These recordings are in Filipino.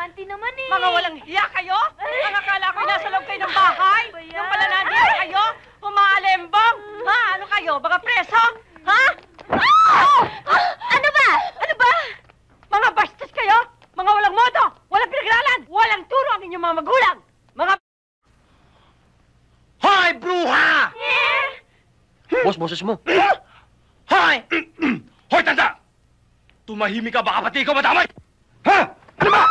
Auntie naman eh. Mga walang hiya kayo? Ang akala ko nasa loob kayo ng bahay? Yung pala nandito kayo? Umaalembong? Ha? Ano kayo? Mga preso? Ha? Ano ba? Ano ba? Mga bastos kayo? Mga walang modo? Walang pinag-aralan? Walang turo ang inyong mga magulang? Mga... Hoy, bruha! Boss, boses mo. Hoy! Hoy, tanda! Tumahimik ka, baka pati ikaw madamay! Ha? Ano ba?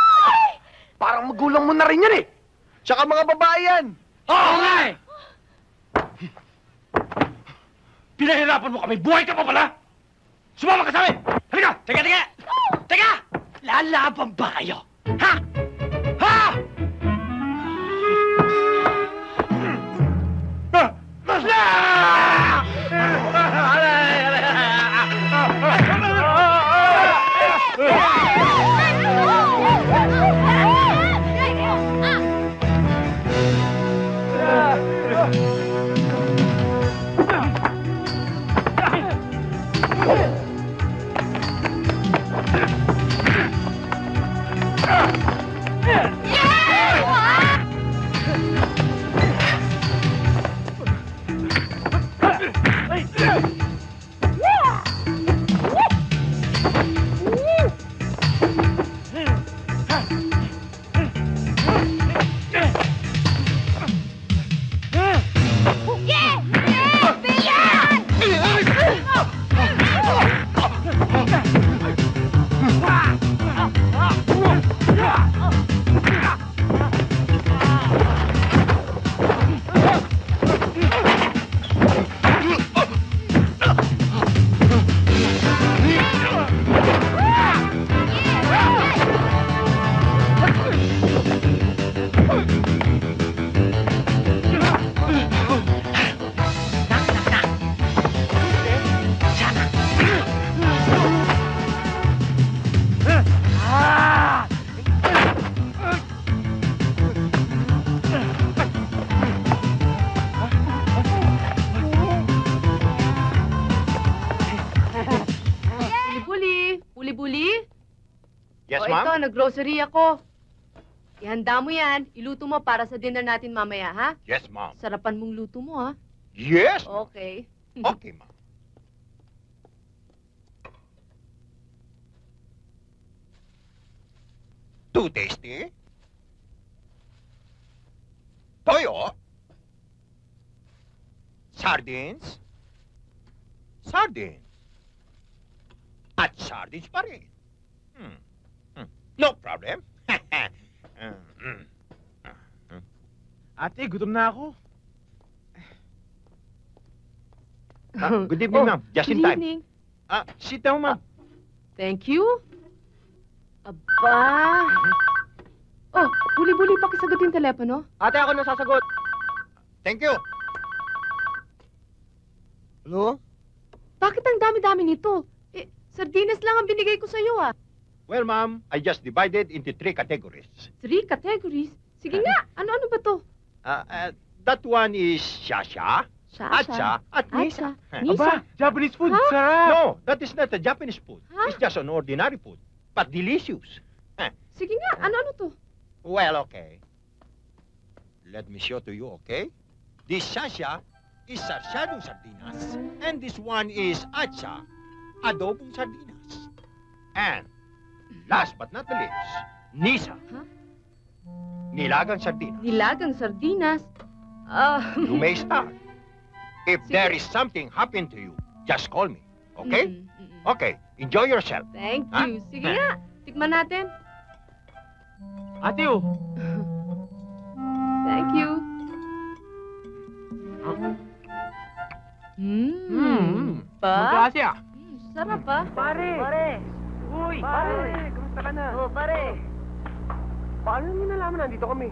Parang magulang mo na rin yan eh. Tsaka mga babae yan. Oo nga eh! Pinahirapan mo kami, buhay ka pa pala! Sumama ka sa amin! Halika! Teka, teka! Teka! Lalaban ba kayo? Ha? Ha? Yes, O ma'am? ito, nag-grocery ako. Ihanda mo yan. Iluto mo para sa dinner natin mamaya, ha? Yes, ma'am. Sarapan mong luto mo, ha? Yes! Okay. Okay, ma'am. Too tasty? Toyo? Sardines? Sardines. At sardines pa rin. No problem. Ate, gutom na ako. Good evening, ma'am. Just in Good time. evening. Sit down, ma'am. Thank you. Aba. Oh, buli-buli, pakisagot yung telepono. Ate, ako nasasagot. Thank you. Hello? Bakit ang dami-dami nito? Eh, sardinas lang ang binigay ko sa'yo, ah. Well, ma'am, I just divided into 3 categories. 3 categories? Sige nga, ano-ano ba to? That one is Shasha, Atcha, at Nisa. Nisa. Aba, Japanese food. Huh? Sarap. No, that is not a Japanese food. Huh? It's just an ordinary food, but delicious. Sige nga, ano-ano to? Well, okay. Let me show to you, okay? This Shasha is sarsyadong sardinas, and this one is Atcha, adobong sardinas. And last but not the least, Nisa. Huh? Nilagang sardinas. Nilagang sardinas. You may start. If there is something happen to you, just call me. Okay? Okay. Enjoy yourself. Thank Huh? you. Sige nga, tikman natin. Ate, oh. Thank you. Pa? Magkasi ah. Sarap, ah. Pare! Uy! Pare! Kamusta ka na? Oh, pare. Paano niyo nalaman nandito kami?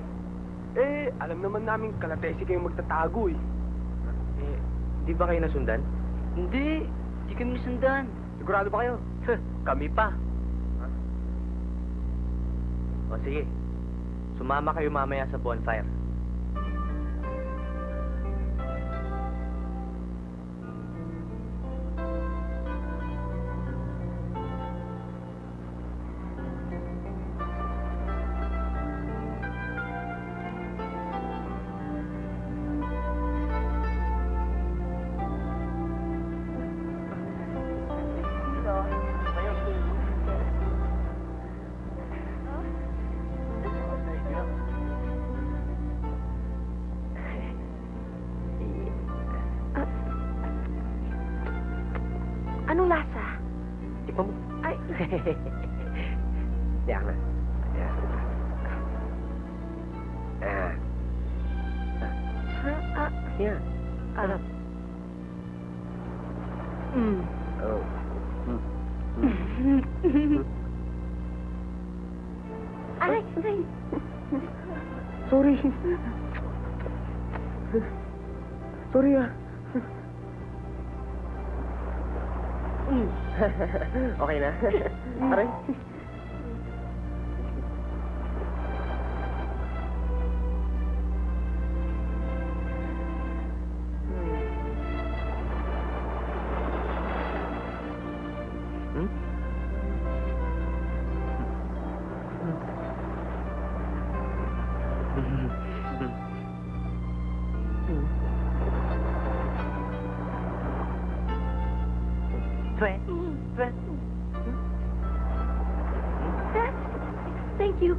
Eh, alam naman namin kalatesi kayong magtatago eh. Eh, di ba kayo nasundan? Hindi. Hindi kami sundan. Sigurado ba kayo? Kami pa. O sige, sumama kayo mamaya sa bonfire. Tiyak na. Ayan. Ah. Yan. Ano? Oh. Aray, aray. Sorry. Sorry ah. Okay na. Aray. Thank you.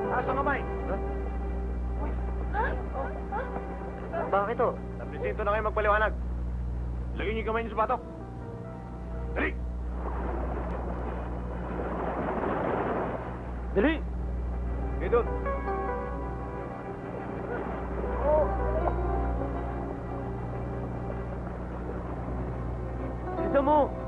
Asa kamay? Bakit to? Napresinto na kayo magpaliwanag. Lagyan niyo yung kamay niyo sa batok. Dali! Dali! Okay, doon. Bilisan mo!